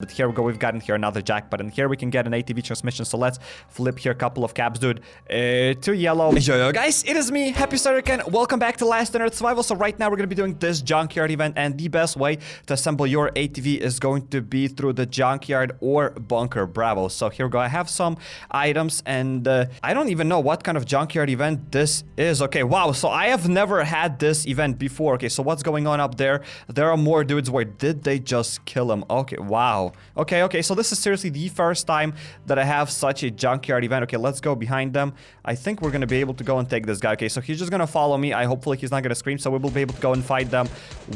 But here we go, we've gotten here another jackpot, and here we can get an ATV transmission, so let's flip here a couple of caps, dude. 2 yellow. Yo, guys, it is me, HappyCairek, and welcome back to Last on Earth Survival. So right now we're gonna be doing this junkyard event, and the best way to assemble your ATV is going to be through the junkyard or bunker bravo. So here we go, I have some items, and I don't even know what kind of junkyard event this is. Okay, wow, so I have never had this event before. Okay, so what's going on up there? There are more dudes. Where did they just kill him? Okay, wow. Okay, so this is seriously the first time that I have such a junkyard event. Okay, let's go behind them. I think we're gonna be able to go and take this guy. Okay, so he's just gonna follow me. Hopefully he's not gonna scream, so we will be able to go and fight them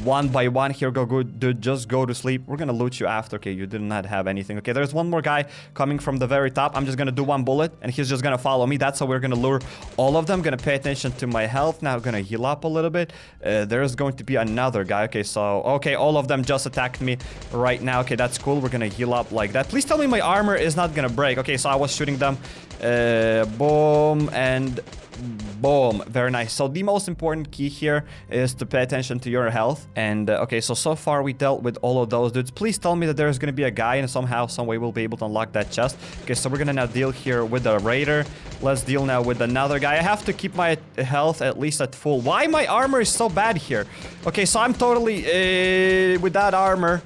one by one. Here, go, good dude, just go to sleep. We're gonna loot you after. Okay, you did not have anything. Okay, there's one more guy coming from the very top. I'm just gonna do one bullet, and he's just gonna follow me. That's how we're gonna lure all of them. Gonna pay attention to my health. Now gonna heal up a little bit. There's going to be another guy. Okay, so, okay, all of them just attacked me right now. Okay, that's cool. We're gonna heal up like that. Please tell me my armor is not gonna break. Okay, so I was shooting them. Boom and boom. Very nice. So the most important key here is to pay attention to your health. And okay, so far we dealt with all of those dudes. Please tell me that there's gonna be a guy, and somehow, some way we'll be able to unlock that chest. Okay, so we're gonna now deal here with the raider. Let's deal now with another guy. I have to keep my health at least at full. Why my armor is so bad here? Okay, so I'm totally without armor.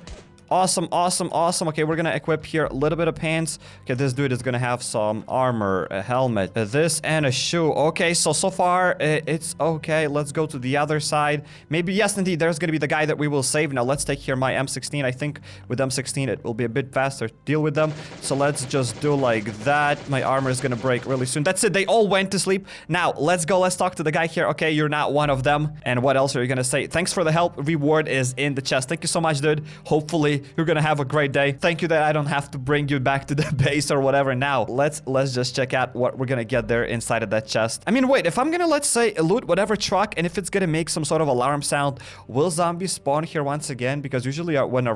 Awesome. Okay, we're gonna equip here a little bit of pants. Okay, this dude is gonna have some armor, a helmet, this, and a shoe. Okay, so far, it's okay. Let's go to the other side. Maybe, yes, indeed, there's gonna be the guy that we will save. Now, let's take here my M16. I think with M16, it will be a bit faster to deal with them. So let's just do like that. My armor is gonna break really soon. That's it. They all went to sleep. Now, let's go. Let's talk to the guy here. Okay, you're not one of them. And what else are you gonna say? Thanks for the help. Reward is in the chest. Thank you so much, dude. Hopefully, you're gonna have a great day. Thank you that I don't have to bring you back to the base or whatever. Now, let's just check out what we're gonna get there inside of that chest. I mean, wait, if I'm gonna, let's say, loot whatever truck, and if it's gonna make some sort of alarm sound, will zombies spawn here once again? Because usually when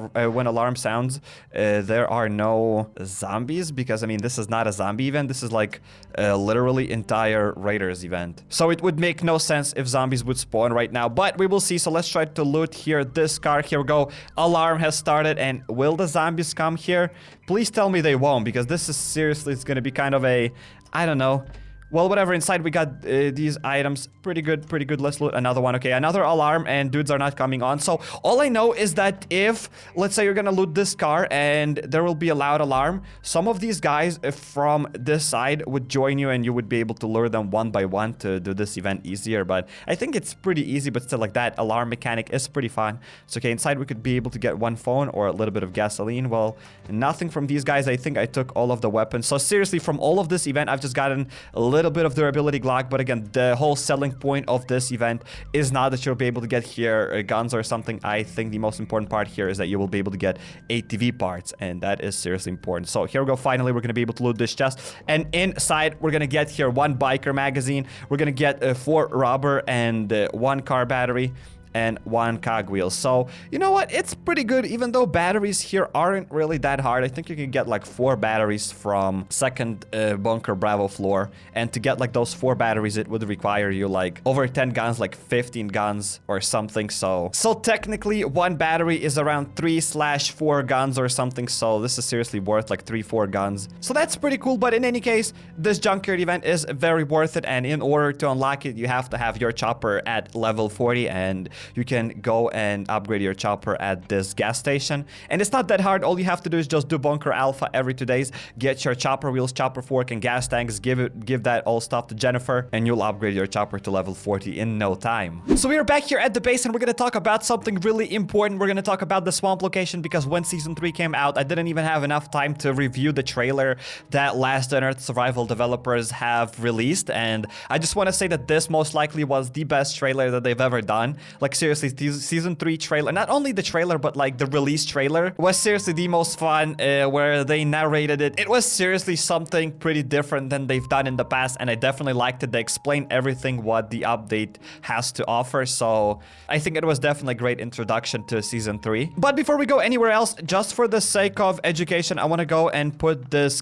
alarm sounds, there are no zombies, because, I mean, this is not a zombie event. This is like literally entire raiders event. So it would make no sense if zombies would spawn right now, but we will see. So let's try to loot here this car. Here we go. Alarm has started, and will the zombies come here? Please tell me they won't, because this is seriously, it's gonna be kind of a, I don't know. Well, whatever, inside we got these items. Pretty good. Let's loot another one. Okay, another alarm, and dudes are not coming on. So all I know is that if, let's say you're gonna loot this car and there will be a loud alarm, some of these guys from this side would join you, and you would be able to lure them one by one to do this event easier. But I think it's pretty easy, but still, like, that alarm mechanic is pretty fun. So okay, inside we could be able to get one phone or a little bit of gasoline. Well, nothing from these guys. I think I took all of the weapons. So seriously, from all of this event, I've just gotten a little bit of durability Glock. But again, the whole selling point of this event is not that you'll be able to get here guns or something. I think the most important part here is that you will be able to get ATV parts, and that is seriously important. So here we go. Finally, we're gonna be able to loot this chest, and inside we're gonna get here one biker magazine. We're gonna get 4 rubber and 1 car battery and 1 cogwheel. So, you know what? It's pretty good, even though batteries here aren't really that hard. I think you can get like 4 batteries from second bunker bravo floor. And to get like those 4 batteries, it would require you like over 10 guns, like 15 guns or something. So technically 1 battery is around 3/4 guns or something. So this is seriously worth like 3-4 guns. So that's pretty cool. But in any case, this junkyard event is very worth it. And in order to unlock it, you have to have your chopper at level 40, and you can go and upgrade your chopper at this gas station. And it's not that hard. All you have to do is just do bunker alpha every 2 days, get your chopper wheels, chopper fork, and gas tanks, give that all stuff to Jennifer, and you'll upgrade your chopper to level 40 in no time. So we are back here at the base, and we're gonna talk about something really important. We're gonna talk about the swamp location, because when season 3 came out, I didn't even have enough time to review the trailer that Last on Earth Survival developers have released. And I just want to say that this most likely was the best trailer that they've ever done. Like, seriously, season 3 trailer, not only the trailer, but like the release trailer was seriously the most fun, where they narrated it. It was seriously something pretty different than they've done in the past, and I definitely liked it. They explained everything what the update has to offer. So I think it was definitely a great introduction to season 3. But before we go anywhere else, just for the sake of education, I want to go and put this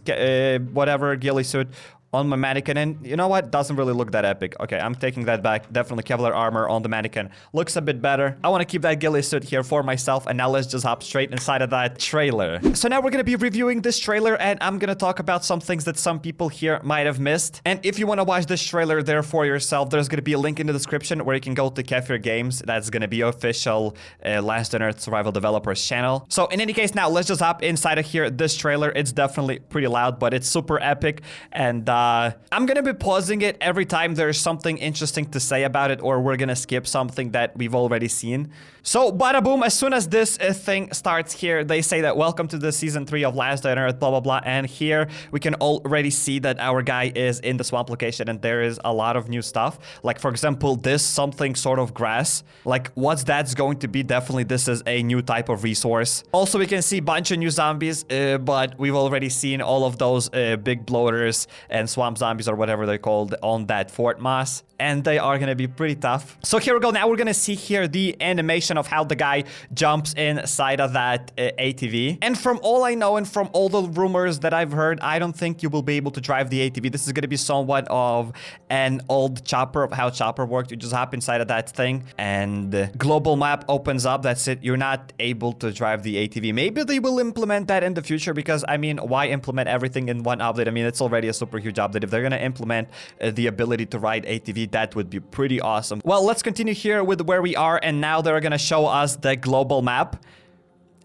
whatever ghillie suit on my mannequin, and you know what? Doesn't really look that epic. Okay, I'm taking that back. Definitely Kevlar armor on the mannequin looks a bit better. I want to keep that ghillie suit here for myself, and now let's just hop straight inside of that trailer. So now we're going to be reviewing this trailer, and I'm going to talk about some things that some people here might have missed. And if you want to watch this trailer there for yourself, there's going to be a link in the description where you can go to Kefir Games. That's going to be official Last on Earth Survival Developers channel. So in any case, now let's just hop inside of here. This trailer, it's definitely pretty loud, but it's super epic, and I'm gonna be pausing it every time there's something interesting to say about it, or we're gonna skip something that we've already seen. So bada boom, as soon as this thing starts here, they say that welcome to the season 3 of Last on Earth, blah blah blah, and here we can already see that our guy is in the swamp location, and there is a lot of new stuff. Like for example, this something sort of grass. Like what's that's going to be? Definitely this is a new type of resource. Also we can see a bunch of new zombies, but we've already seen all of those big bloaters and swamp zombies or whatever they're called on that Fort Moss, and they are gonna be pretty tough. So here we go. Now we're gonna see here the animation of how the guy jumps inside of that ATV. And from all I know and from all the rumors that I've heard, I don't think you will be able to drive the ATV. This is gonna be somewhat of an old chopper, of how chopper worked. You just hop inside of that thing and global map opens up. That's it. You're not able to drive the ATV. Maybe they will implement that in the future, because I mean, why implement everything in one update? I mean, it's already a super huge update. If they're gonna implement the ability to ride ATV, that would be pretty awesome. Well, let's continue here with where we are, and now they're gonna show us the global map.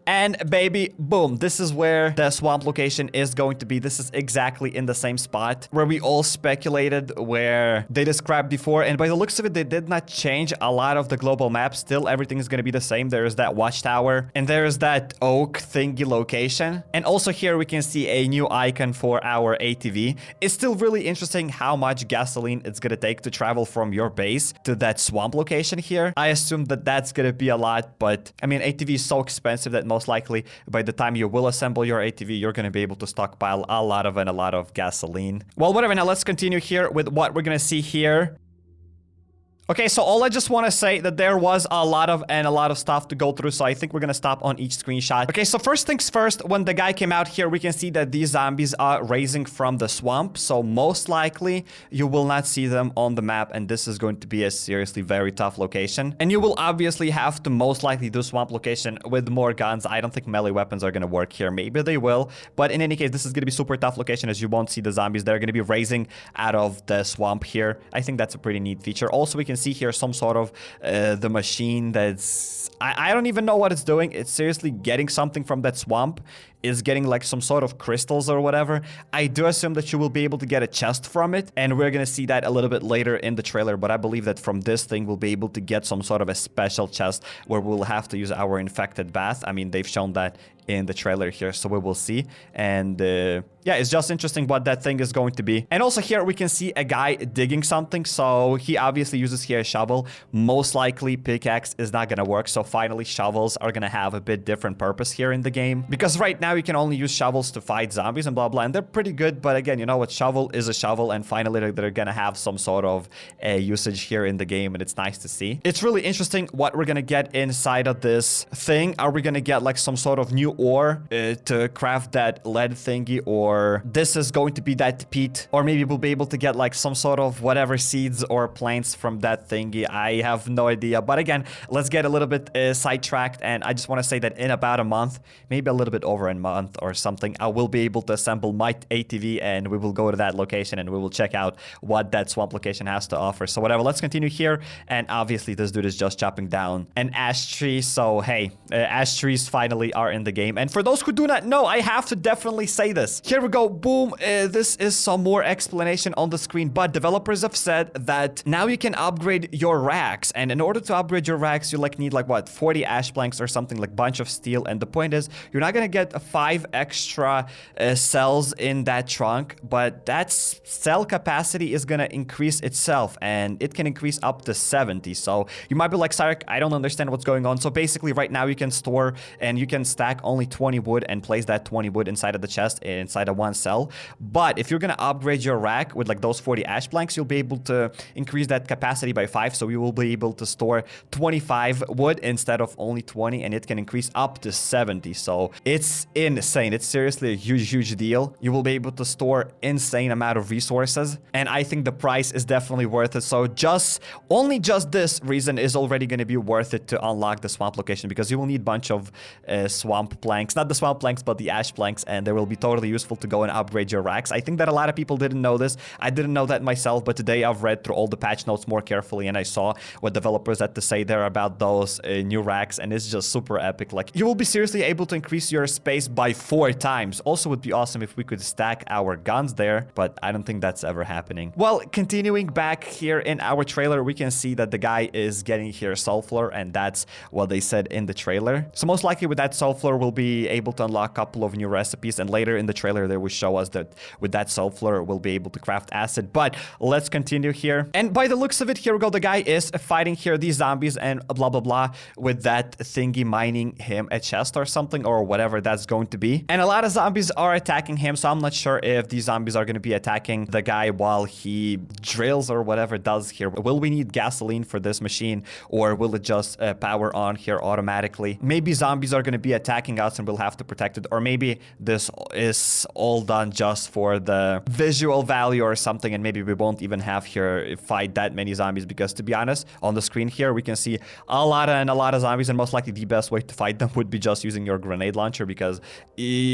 And baby, boom, this is where the swamp location is going to be. This is exactly in the same spot where we all speculated, where they described before. And by the looks of it, they did not change a lot of the global map. Still, everything is going to be the same. There is that watchtower, and there is that oak thingy location. And also here we can see a new icon for our ATV. It's still really interesting how much gasoline it's going to take to travel from your base to that swamp location here. I assume that that's going to be a lot, but I mean, ATV is so expensive that most likely by the time you will assemble your ATV, you're going to be able to stockpile a lot of gasoline. Well, whatever. Now let's continue here with what we're going to see here. Okay, so all I just want to say that there was a lot of stuff to go through, so I think we're gonna stop on each screenshot. Okay, so first things first, when the guy came out here, we can see that these zombies are raising from the swamp, so most likely you will not see them on the map, and this is going to be a seriously very tough location. And you will obviously have to most likely do swamp location with more guns. I don't think melee weapons are gonna work here. Maybe they will, but in any case, this is gonna be super tough location, as you won't see the zombies. They're gonna be raising out of the swamp here. I think that's a pretty neat feature. Also, we can see here some sort of the machine that's I don't even know what it's doing. It's seriously getting something from that swamp. Is getting like some sort of crystals or whatever. I do assume that you will be able to get a chest from it, and we're gonna see that a little bit later in the trailer, but I believe that from this thing we'll be able to get some sort of a special chest where we'll have to use our infected bath. I mean, they've shown that in the trailer here, so we will see. And yeah, it's just interesting what that thing is going to be. And also here we can see a guy digging something, so he obviously uses here a shovel. Most likely pickaxe is not gonna work, so finally shovels are gonna have a bit different purpose here in the game, because right now you can only use shovels to fight zombies and blah blah, and they're pretty good, but again, you know what, shovel is a shovel, and finally they're gonna have some sort of usage here in the game, and it's nice to see. It's really interesting what we're gonna get inside of this thing. Are we gonna get like some sort of new ore to craft that lead thingy, or this is going to be that peat, or maybe we'll be able to get like some sort of whatever seeds or plants from that thingy. I have no idea, but again, let's get a little bit sidetracked, and I just want to say that in about a month, maybe a little bit over a month or something, I will be able to assemble my ATV, and we will go to that location and we will check out what that swamp location has to offer. So whatever, let's continue here. And obviously this dude is just chopping down an ash tree, so hey, ash trees finally are in the game. And for those who do not know, I have to definitely say this. Here we go, boom. This is some more explanation on the screen, but developers have said that now you can upgrade your racks, and in order to upgrade your racks, you like need like what, 40 ash planks or something, like bunch of steel. And the point is, you're not gonna get 5 extra cells in that trunk, but that cell capacity is gonna increase itself, and it can increase up to 70. So you might be like, Sarek, I don't understand what's going on. So basically right now you can store and you can stack only 20 wood and place that 20 wood inside of the chest, inside of one cell. But if you're gonna upgrade your rack with like those 40 ash planks, you'll be able to increase that capacity by 5. So you will be able to store 25 wood instead of only 20, and it can increase up to 70. So it's insane. It's seriously a huge deal. You will be able to store insane amount of resources, and I think the price is definitely worth it. So only just this reason is already going to be worth it to unlock the swamp location, because you will need a bunch of swamp planks, not the swamp planks but the ash planks, and they will be totally useful to go and upgrade your racks. I think that a lot of people didn't know this. I didn't know that myself, but today I've read through all the patch notes more carefully, and I saw what developers had to say there about those new racks, and it's just super epic. Like, you will be seriously able to increase your space by 4 times. Also would be awesome if we could stack our guns there, but I don't think that's ever happening. Well, continuing back here in our trailer, we can see that the guy is getting here soul floor, and that's what they said in the trailer. So most likely with that soul floor, we'll be able to unlock a couple of new recipes, and later in the trailer they will show us that with that soul floor we'll be able to craft acid. But let's continue here, and by the looks of it, here we go, the guy is fighting here these zombies and blah blah blah with that thingy mining him a chest or something, or whatever that's going to be. And a lot of zombies are attacking him, so I'm not sure if these zombies are going to be attacking the guy while he drills or whatever does here. Will we need gasoline for this machine, or will it just power on here automatically? Maybe zombies are going to be attacking us and we'll have to protect it, or maybe this is all done just for the visual value or something, and maybe we won't even have here fight that many zombies, because to be honest, on the screen here we can see a lot of zombies, and most likely the best way to fight them would be just using your grenade launcher, because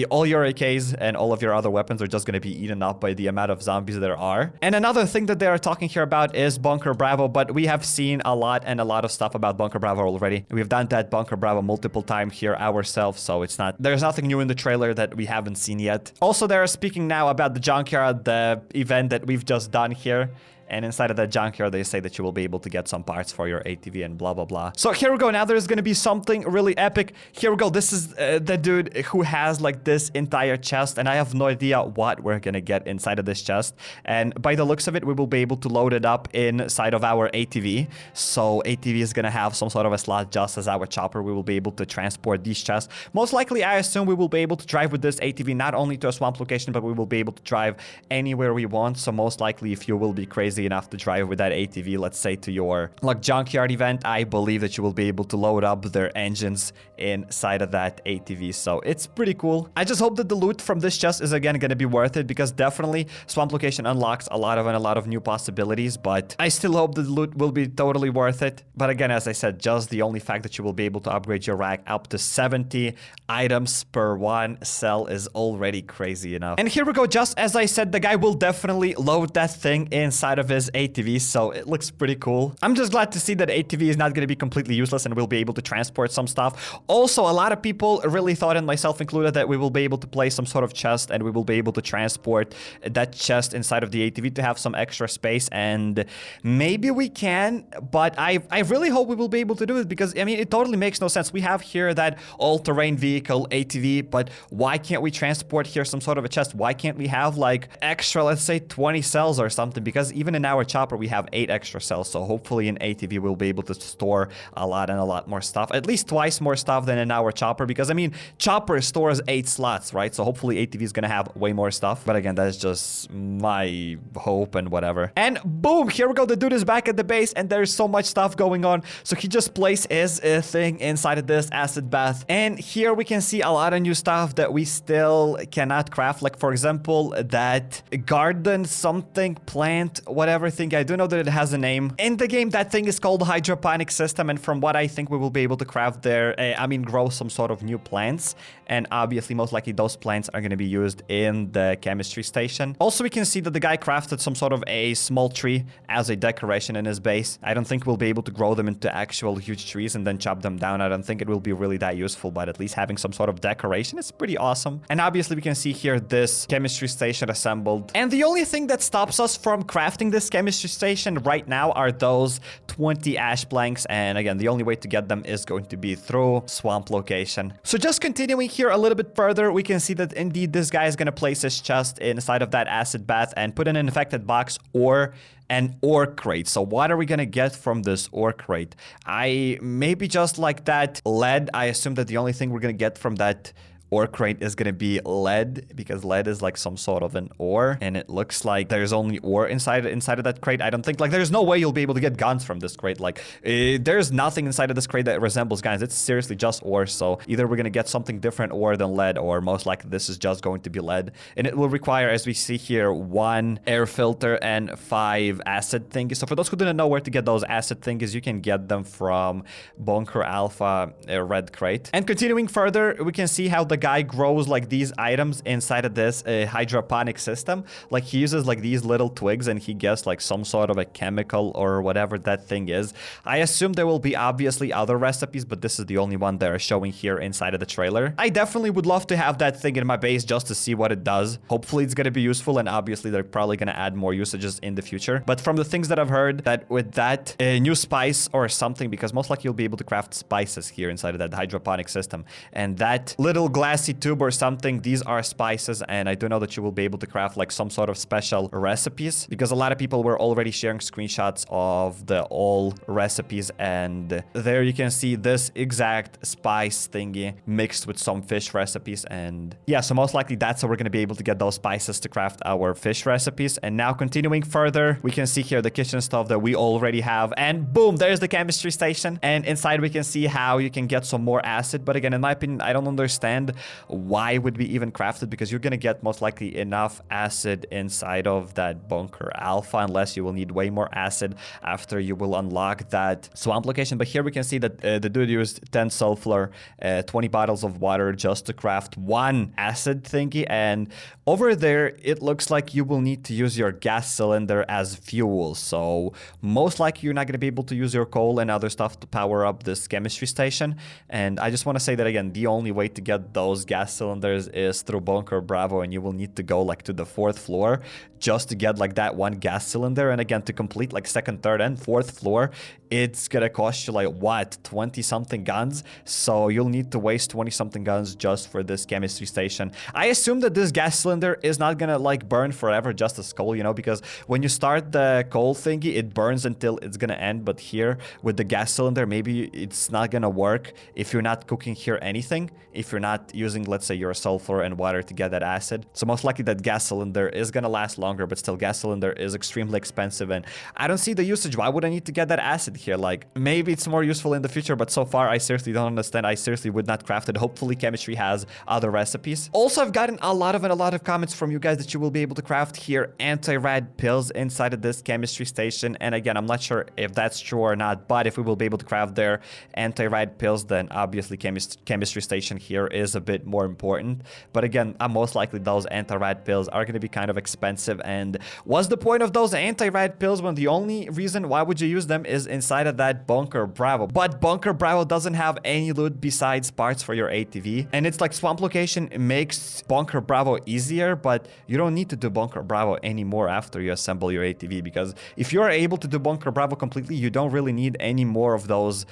all your AKs and all of your other weapons are just going to be eaten up by the amount of zombies there are. And another thing that they are talking here about is Bunker Bravo, but we have seen a lot of stuff about Bunker Bravo already. We've done that Bunker Bravo multiple times here ourselves, so there's nothing new in the trailer that we haven't seen yet. Also, they are speaking now about the junkyard, the event that we've just done here. And inside of that junkyard, they say that you will be able to get some parts for your ATV and blah, blah, blah. So here we go. Now there's going to be something really epic. Here we go. This is the dude who has like this entire chest. And I have no idea what we're going to get inside of this chest. And by the looks of it, we will be able to load it up inside of our ATV. So ATV is going to have some sort of a slot just as our chopper. We will be able to transport these chests. Most likely, I assume we will be able to drive with this ATV not only to a swamp location, but we will be able to drive anywhere we want. So most likely, if you will be crazy enough to drive with that ATV, let's say to your like junkyard event, I believe that you will be able to load up their engines inside of that ATV. So it's pretty cool. I just hope that the loot from this chest is again going to be worth it, because definitely swamp location unlocks a lot of new possibilities, but I still hope that the loot will be totally worth it. But again, as I said, just the only fact that you will be able to upgrade your rack up to 70 items per one cell is already crazy enough. And here we go. Just as I said, the guy will definitely load that thing inside of his ATV, so it looks pretty cool. I'm just glad to see that ATV is not going to be completely useless and we'll be able to transport some stuff. Also, a lot of people really thought, and myself included, that we will be able to place some sort of chest and we will be able to transport that chest inside of the ATV to have some extra space, and maybe we can, but I really hope we will be able to do it, because I mean, it totally makes no sense. We have here that all-terrain vehicle ATV, but why can't we transport here some sort of a chest? Why can't we have like extra, let's say 20 cells or something? Because even in our chopper we have 8 extra cells, so hopefully in ATV we'll be able to store a lot more stuff, at least twice more stuff than in our chopper, because I mean, chopper stores 8 slots, right? So hopefully ATV is gonna have way more stuff, but again, that's just my hope and whatever. And boom, here we go, the dude is back at the base and there's so much stuff going on. So he just placed his thing inside of this acid bath, and here we can see a lot of new stuff that we still cannot craft, like for example that garden something plant whatever thing. I do know that it has a name in the game. That thing is called Hydroponic System, and from what I think, we will be able to craft there, grow some sort of new plants, and obviously most likely those plants are going to be used in the chemistry station. Also, we can see that the guy crafted some sort of a small tree as a decoration in his base. I don't think we'll be able to grow them into actual huge trees and then chop them down. I don't think it will be really that useful, but at least having some sort of decoration is pretty awesome. And obviously we can see here this chemistry station assembled, and the only thing that stops us from crafting this chemistry station right now are those 20 ash planks, and again, the only way to get them is going to be through swamp location. So just continuing here a little bit further, we can see that indeed this guy is going to place his chest inside of that acid bath and put in an infected box or an ore crate. So what are we gonna get from this ore crate? Maybe just like that lead. I assume that the only thing we're gonna get from that ore crate is gonna be lead, because lead is like some sort of an ore, and it looks like there's only ore inside of that crate. I don't think, like, there's no way you'll be able to get guns from this crate. Like, there's nothing inside of this crate that resembles guns. It's seriously just ore. So either we're gonna get something different ore than lead, or most likely this is just going to be lead, and it will require, as we see here, 1 air filter and 5 acid thingies. So for those who didn't know where to get those acid thingies, you can get them from Bunker Alpha red crate. And continuing further, we can see how the guy grows like these items inside of this hydroponic system. Like, he uses like these little twigs and he gets like some sort of a chemical or whatever that thing is. I assume there will be obviously other recipes, but this is the only one they're showing here inside of the trailer. I definitely would love to have that thing in my base just to see what it does. Hopefully it's gonna be useful, and obviously they're probably gonna add more usages in the future. But from the things that I've heard, that with that new spice or something, because most likely you'll be able to craft spices here inside of that hydroponic system, and that little glassy tube or something, these are spices, and I do know that you will be able to craft like some sort of special recipes, because a lot of people were already sharing screenshots of the all recipes, and there you can see this exact spice thingy mixed with some fish recipes. And yeah, so most likely that's how we're going to be able to get those spices to craft our fish recipes. And now continuing further, we can see here the kitchen stuff that we already have, and boom, there's the chemistry station, and inside we can see how you can get some more acid. But again, in my opinion, I don't understand why would we even craft it, because you're going to get most likely enough acid inside of that Bunker Alpha, unless you will need way more acid after you will unlock that swamp location. But here we can see that the dude used 10 sulfur, 20 bottles of water just to craft 1 acid thingy. And over there, it looks like you will need to use your gas cylinder as fuel. So most likely you're not going to be able to use your coal and other stuff to power up this chemistry station. And I just want to say that again, the only way to get those gas cylinders is through Bunker Bravo, and you will need to go like to the 4th floor just to get like that 1 gas cylinder. And again, to complete like 2nd, 3rd, and 4th floor, it's gonna cost you like what, 20 something guns. So you'll need to waste 20 something guns just for this chemistry station. I assume that this gas cylinder is not gonna like burn forever just as coal, you know, because when you start the coal thingy, it burns until it's gonna end. But here with the gas cylinder, maybe it's not gonna work if you're not cooking here anything, if you're not using, let's say, your sulfur and water to get that acid. So most likely that gas cylinder is gonna last longer, but still, gas cylinder is extremely expensive, and I don't see the usage. Why would I need to get that acid here? Like, maybe it's more useful in the future, but so far I seriously don't understand. I seriously would not craft it. Hopefully chemistry has other recipes. Also, I've gotten a lot of comments from you guys that you will be able to craft here anti-rad pills inside of this chemistry station. And again, I'm not sure if that's true or not, but if we will be able to craft their anti-rad pills, then obviously chemistry station here is a bit more important. But again, most likely those anti-rad pills are going to be kind of expensive. And what's the point of those anti-rad pills when the only reason why would you use them is inside of that Bunker Bravo? But Bunker Bravo doesn't have any loot besides parts for your ATV, and it's like swamp location makes Bunker Bravo easier, but you don't need to do Bunker Bravo anymore after you assemble your ATV, because if you are able to do Bunker Bravo completely, you don't really need any more of those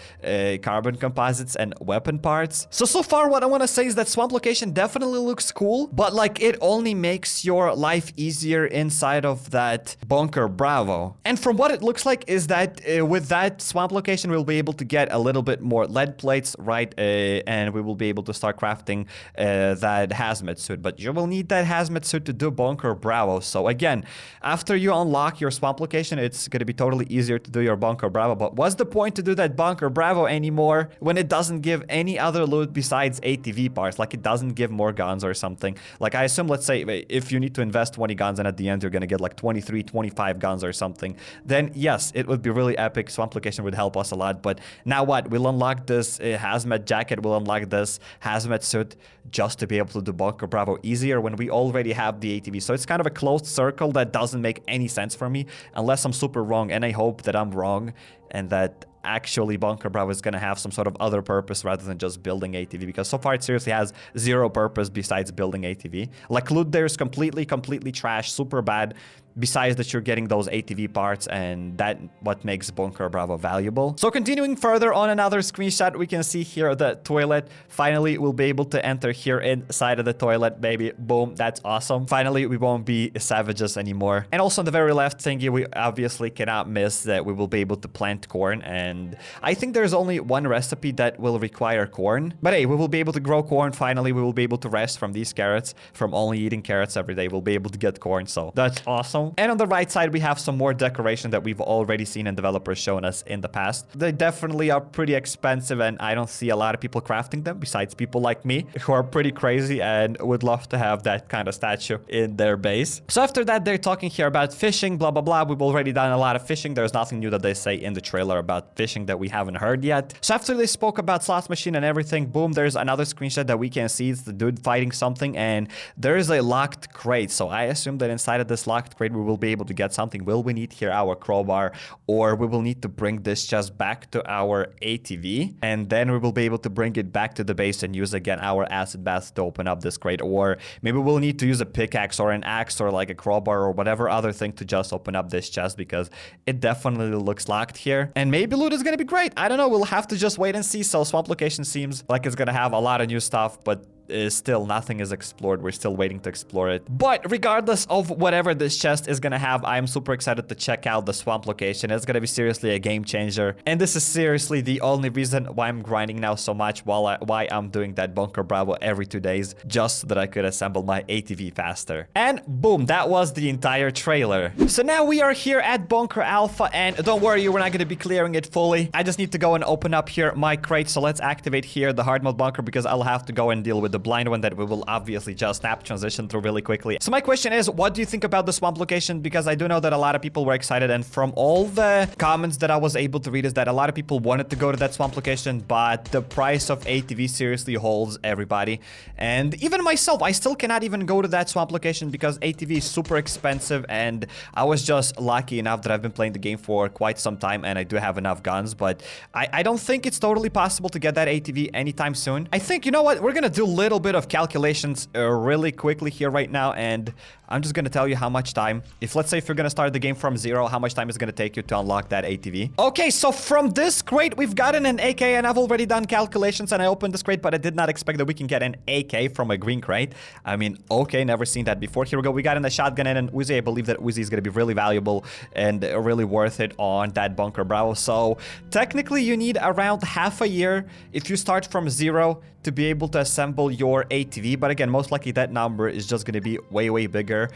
carbon composites and weapon parts. So far what I want to say is that swamp location definitely looks cool, but like it only makes your life easier inside of that Bunker Bravo. And from what it looks like is that with that swamp location, we'll be able to get a little bit more lead plates, right? And we will be able to start crafting that hazmat suit. But you will need that hazmat suit to do Bunker Bravo. So again, after you unlock your swamp location, it's going to be totally easier to do your Bunker Bravo. But what's the point to do that Bunker Bravo anymore when it doesn't give any other loot besides ATV parts? Like, it doesn't give more guns or something. Like, I assume, let's say, if you need to invest 20 guns and at the end you're going to get like 23, 25 guns or something, then yes, it would be really epic. Swamp location would help us a lot. But now what? We'll unlock this hazmat jacket. We'll unlock this hazmat suit just to be able to do Bunker Bravo easier when we already have the ATV. So it's kind of a closed circle that doesn't make any sense for me unless I'm super wrong. And I hope that I'm wrong and that actually Bunker Bravo is going to have some sort of other purpose rather than just building ATV, because so far it seriously has zero purpose besides building ATV. Like, loot there is completely trash, super bad. besides that you're getting those ATV parts, and that what makes Bunker Bravo valuable. So continuing further on another screenshot, we can see here the toilet. Finally, we'll be able to enter here inside of the toilet, baby. Boom, that's awesome. Finally, we won't be savages anymore. And also on the very left thingy, we obviously cannot miss that we will be able to plant corn, and I think there's only one recipe that will require corn. But hey, we will be able to grow corn. Finally, we will be able to rest from these carrots, from only eating carrots every day. We'll be able to get corn, so that's awesome. And on the right side, we have some more decoration that we've already seen and developers shown us in the past. They definitely are pretty expensive, and I don't see a lot of people crafting them besides people like me who are pretty crazy and would love to have that kind of statue in their base. So after that, they're talking here about fishing, blah, blah, blah. We've already done a lot of fishing. There's nothing new that they say in the trailer about fishing that we haven't heard yet. So after they spoke about slot machine and everything, boom, there's another screenshot that we can see. It's the dude fighting something, and there is a locked crate. So I assume that inside of this locked crate, we will be able to get something. Will we need here our crowbar, or we will need to bring this chest back to our ATV, and then we will be able to bring it back to the base and use again our acid bath to open up this crate, or maybe we'll need to use a pickaxe or an axe or like a crowbar or whatever other thing to just open up this chest, because it definitely looks locked here. And maybe loot is gonna be great. I don't know. We'll have to just wait and see. So swamp location seems like it's gonna have a lot of new stuff, but still nothing is explored. We're still waiting to explore it. But regardless of whatever this chest is gonna have, I'm super excited to check out the swamp location. It's gonna be seriously a game changer, and this is seriously the only reason why I'm grinding now so much, why I'm doing that Bunker Bravo every 2 days, just so that I could assemble my ATV faster. And boom, that was the entire trailer. So now we are here at Bunker Alpha, and don't worry, we're not gonna be clearing it fully. I just need to go and open up here my crate. So let's activate here the hard mode bunker, because I'll have to go and deal with the blind one that we will obviously just snap transition through really quickly. So my question is, what do you think about the swamp location? Because I do know that a lot of people were excited, and from all the comments that I was able to read is that a lot of people wanted to go to that swamp location, but the price of ATV seriously holds everybody. And even myself, I still cannot even go to that swamp location because ATV is super expensive, and I was just lucky enough that I've been playing the game for quite some time and I do have enough guns, but I don't think it's totally possible to get that ATV anytime soon. I think, you know what, we're gonna do a little bit of calculations really quickly here right now, and I'm just gonna tell you how much time, let's say if you're gonna start the game from 0, how much time is gonna take you to unlock that ATV. Okay, so from this crate we've gotten an AK, and I've already done calculations and I opened this crate, but I did not expect that we can get an AK from a green crate. I mean, okay, never seen that before. Here we go, we got in a shotgun and an Uzi. I believe that Uzi is gonna be really valuable and really worth it on that Bunker Bravo. So technically you need around half a year if you start from 0 to be able to assemble your ATV, but again, most likely that number is just going to be way bigger.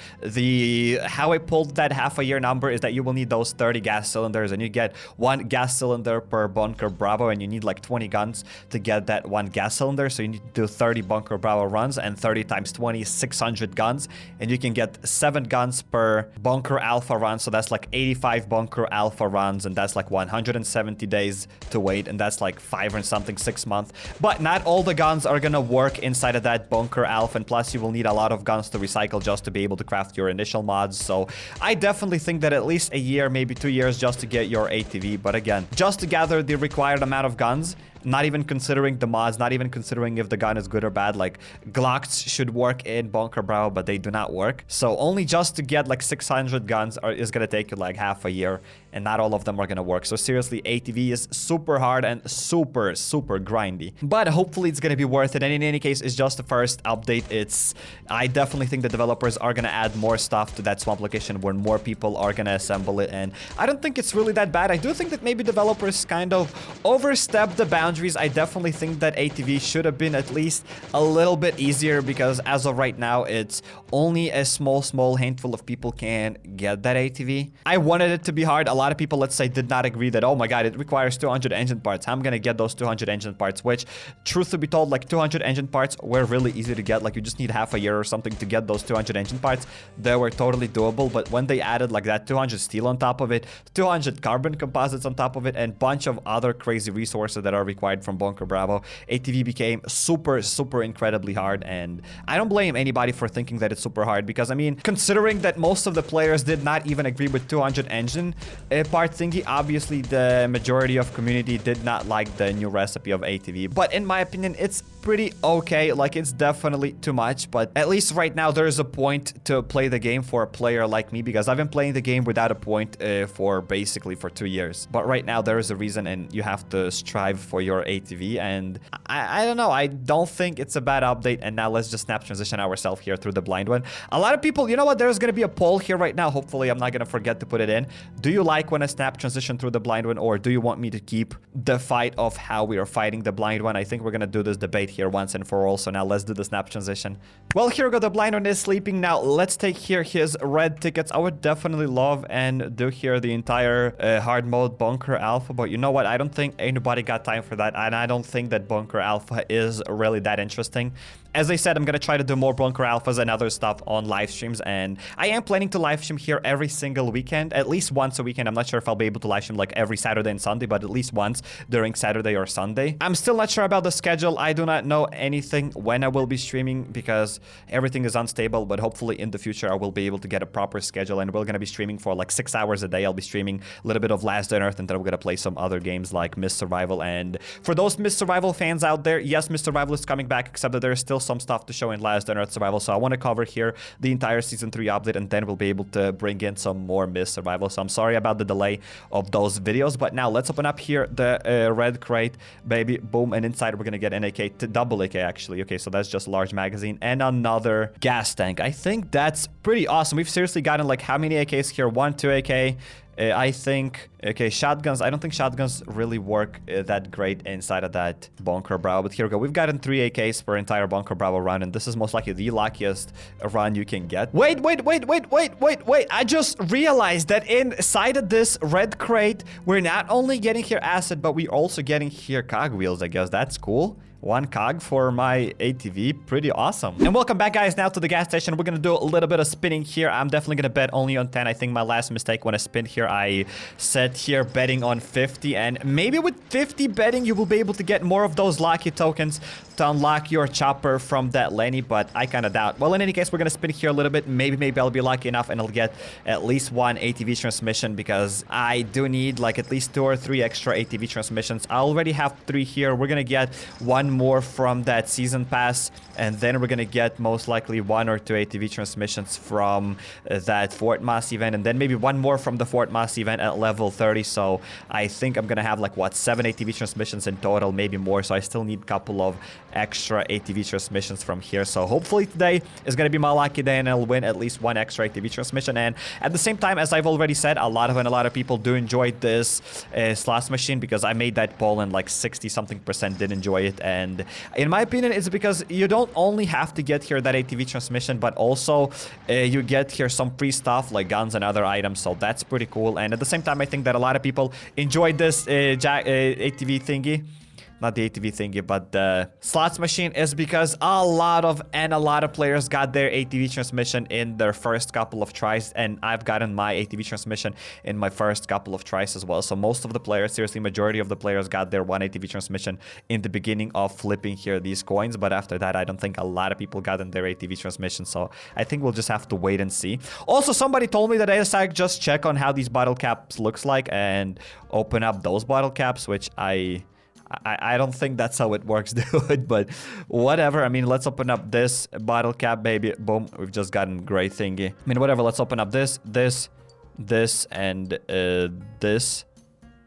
How I pulled that half a year number is that you will need those 30 gas cylinders, and you get 1 gas cylinder per Bunker Bravo, and you need like 20 guns to get that 1 gas cylinder. So you need to do 30 Bunker Bravo runs, and 30 times 20 is 600 guns, and you can get 7 guns per Bunker Alpha run. So that's like 85 Bunker Alpha runs, and that's like 170 days to wait, and that's like 5 or something 6 months. But not all the guns are gonna work inside of that Bunker Alpha, and plus you will need a lot of guns to recycle just to be able to craft your initial mods. So I definitely think that at least a year, maybe 2 years just to get your ATV. But again, just to gather the required amount of guns, not even considering the mods, not even considering if the gun is good or bad. Like Glocks should work in Bunker Bravo, but they do not work. So only just to get like 600 guns is gonna take you like half a year, and not all of them are gonna work. So seriously, ATV is super hard and super grindy, but hopefully it's gonna be worth it. And in any case, it's just the first update. I definitely think the developers are gonna add more stuff to that swamp location where more people are gonna assemble it, and I don't think it's really that bad. I do think that maybe developers kind of overstepped the boundaries. I definitely think that ATV should have been at least a little bit easier, because as of right now, it's only a small handful of people can get that ATV. I wanted it to be hard. A lot of people, let's say, did not agree that, oh my god, it requires 200 engine parts. I'm gonna get those 200 engine parts, which, truth to be told, like 200 engine parts were really easy to get. Like you just need half a year or something to get those 200 engine parts. They were totally doable, but when they added like that 200 steel on top of it, 200 carbon composites on top of it, and bunch of other crazy resources that are required required from Bunker Bravo, ATV became super incredibly hard, and I don't blame anybody for thinking that it's super hard because, I mean, considering that most of the players did not even agree with 200 engine part thingy, obviously the majority of community did not like the new recipe of ATV. But in my opinion, it's pretty okay. Like, it's definitely too much, but at least right now there is a point to play the game for a player like me, because I've been playing the game without a point for basically for 2 years. But right now there is a reason, and you have to strive for your ATV, and I don't know, I don't think it's a bad update. And now let's just snap transition ourselves here through the blind one. A lot of people, you know what, there's gonna be a poll here right now. Hopefully I'm not gonna forget to put it in. Do you like when I snap transition through the blind one, or do you want me to keep the fight of how we are fighting the blind one? I think we're gonna do this debate here once and for all. So now let's do the snap transition. Well, here we go. The blind one is sleeping now. Let's take here his red tickets. I would definitely love and do here the entire hard mode bunker alpha, but you know what, I don't think anybody got time for that, and I don't think that bunker alpha is really that interesting. As I said, I'm gonna try to do more bunker alphas and other stuff on live streams, and I am planning to live stream here every single weekend, at least once a weekend. I'm not sure if I'll be able to live stream like every Saturday and Sunday, but at least once during Saturday or Sunday. I'm still not sure about the schedule. I do not know anything when I will be streaming because everything is unstable, but hopefully in the future I will be able to get a proper schedule, and we're gonna be streaming for like 6 hours a day. I'll be streaming a little bit of Last Day on Earth, and then we're gonna play some other games like Myth Survival. And for those Myth Survival fans out there, yes, Myth Survival is coming back, except that there's still some stuff to show in Last Day on Earth Survival. So I want to cover here the entire Season 3 update, and then we'll be able to bring in some more Myth Survival. So I'm sorry about the delay of those videos, but now let's open up here the red crate, baby. Boom, and inside we're gonna get an AK, double AK actually. Okay, so that's just a large magazine and another gas tank. I think that's pretty awesome. We've seriously gotten like how many AKs here? 1, 2 AK. I think, okay, shotguns. I don't think shotguns really work that great inside of that Bunker Bravo. But here we go. We've gotten 3 AKs per entire Bunker Bravo run, and this is most likely the luckiest run you can get. Wait. I just realized that inside of this red crate, we're not only getting here acid, but we're also getting here cogwheels, I guess. That's cool. 1 cog for my ATV. Pretty awesome. And welcome back, guys, now to the gas station. We're gonna do a little bit of spinning here. I'm definitely gonna bet only on 10. I think my last mistake when I spin here, I said here betting on 50, and maybe with 50 betting you will be able to get more of those lucky tokens to unlock your chopper from that Lenny, but I kind of doubt. Well, in any case, we're gonna spin here a little bit. Maybe I'll be lucky enough and I'll get at least 1 ATV transmission, because I do need like at least 2 or 3 extra ATV transmissions. I already have 3 here. We're gonna get 1 more from that season pass, and then we're gonna get most likely 1 or 2 ATV transmissions from that Fort Moss event, and then maybe 1 more from the Fort Moss event at level 30. So I think I'm gonna have like what, 7 ATV transmissions in total, maybe more. So I still need a couple of extra ATV transmissions from here. So hopefully today is gonna be my lucky day and I'll win at least 1 extra ATV transmission. And at the same time, as I've already said, a lot of people do enjoy this slots machine, because I made that poll and like 60-something% did enjoy it. And in my opinion, it's because you don't only have to get here that ATV transmission, but also you get here some free stuff like guns and other items. So that's pretty cool. And at the same time, I think that a lot of people enjoyed this ATV thingy. Not the ATV thingy, but the slots machine, is because a lot of players got their ATV transmission in their first couple of tries, and I've gotten my ATV transmission in my first couple of tries as well. So most of the players, seriously, majority of the players got their 1 ATV transmission in the beginning of flipping here these coins, but after that, I don't think a lot of people got in their ATV transmission. So I think we'll just have to wait and see. Also, somebody told me that I just check on how these bottle caps looks like and open up those bottle caps, which I don't think that's how it works, dude, but whatever. I mean, let's open up this bottle cap, baby. Boom, we've just gotten great thingy. I mean, whatever, let's open up this, and this.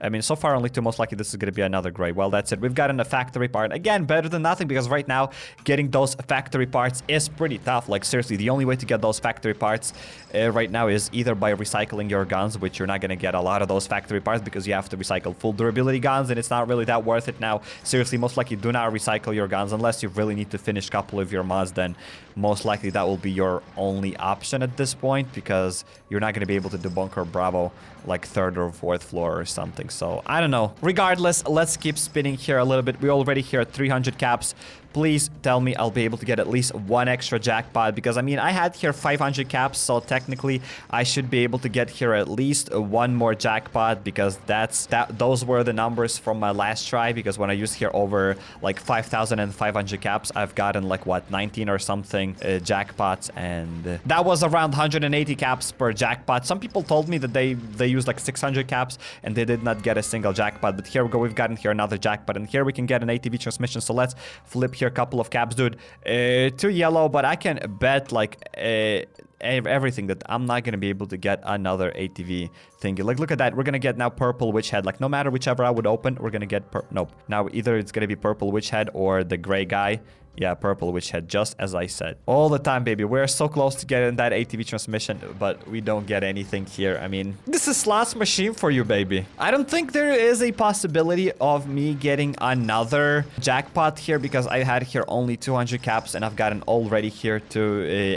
I mean, so far only 2, most likely this is going to be another gray. Well, that's it. We've gotten a factory part. Again, better than nothing, because right now, getting those factory parts is pretty tough. Like, seriously, the only way to get those factory parts right now is either by recycling your guns, which you're not going to get a lot of those factory parts because you have to recycle full durability guns, and it's not really that worth it now. Seriously, most likely do not recycle your guns unless you really need to finish a couple of your mods. Then most likely that will be your only option at this point, because you're not going to be able to do Bunker Bravo like 3rd or 4th floor or something. So I don't know. Regardless, let's keep spinning here a little bit. We already here at 300 caps Please tell me I'll be able to get at least one extra jackpot, because I mean, I had here 500 caps, so technically I should be able to get here at least one more jackpot, because those were the numbers from my last try, because when I used here over like 5,500 caps, I've gotten like what, 19 or something jackpots, and that was around 180 caps per jackpot. Some people told me that they used like 600 caps and they did not get a single jackpot, but here we go, we've gotten here another jackpot, and here we can get an ATV transmission. So let's flip here a couple of caps, dude. 2 yellow, but I can bet like everything that I'm not gonna be able to get another ATV thingy. Like, look at that, we're gonna get now purple witch head. Like, no matter whichever I would open, we're gonna get nope. Now either it's gonna be purple witch head or the gray guy. Yeah, purple witch head, just as I said. All the time, baby. We're so close to getting that ATV transmission, but we don't get anything here. I mean, this is slots machine for you, baby. I don't think there is a possibility of me getting another jackpot here, because I had here only 200 caps and I've gotten already here to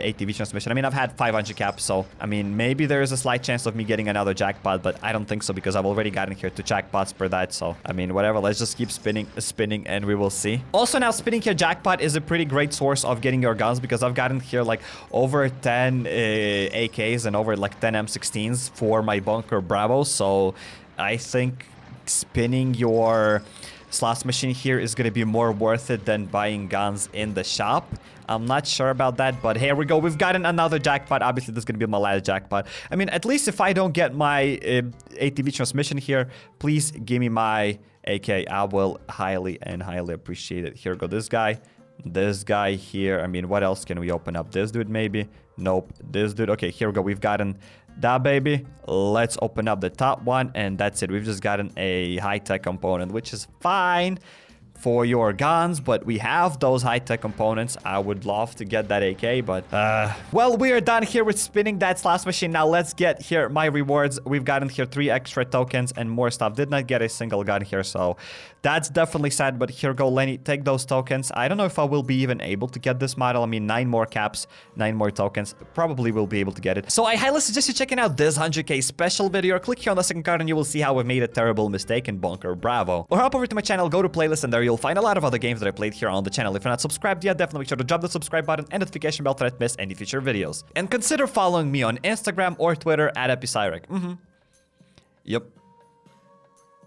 ATV transmission. I mean, I've had 500 caps, so I mean, maybe there is a slight chance of me getting another jackpot, but I don't think so, because I've already gotten here 2 jackpots per that. So I mean, whatever, let's just keep spinning, and we will see. Also, now spinning here jackpot is a pretty great source of getting your guns, because I've gotten here like over 10 AKs and over like 10 M16s for my bunker Bravo. So I think spinning your slots machine here is going to be more worth it than buying guns in the shop. I'm not sure about that, but here we go. We've gotten another jackpot. Obviously, this is going to be my last jackpot. I mean, at least if I don't get my ATV transmission here, please give me my AK. I will highly appreciate it. Here we go. This guy here. I mean, what else can we open up? This dude, maybe? Nope. This dude. Okay, here we go. We've gotten that, baby. Let's open up the top one, and that's it. We've just gotten a high-tech component, which is fine for your guns, but we have those high-tech components. I would love to get that AK, but well, we are done here with spinning that slots machine. Now let's get here my rewards. We've gotten here 3 extra tokens and more stuff. Did not get a single gun here, so that's definitely sad. But here go, Lenny, take those tokens. I don't know if I will be even able to get this model. I mean, 9 more caps, 9 more tokens, probably will be able to get it. So I highly suggest you checking out this 100k special video. Click here on the second card and you will see how we made a terrible mistake in Bunker Bravo. Or hop over to my channel, go to playlist, and there you'll find a lot of other games that I played here on the channel. If you're not subscribed yet, definitely make sure to drop the subscribe button and notification bell to not miss any future videos. And consider following me on Instagram or Twitter at HappyCairek. Yep.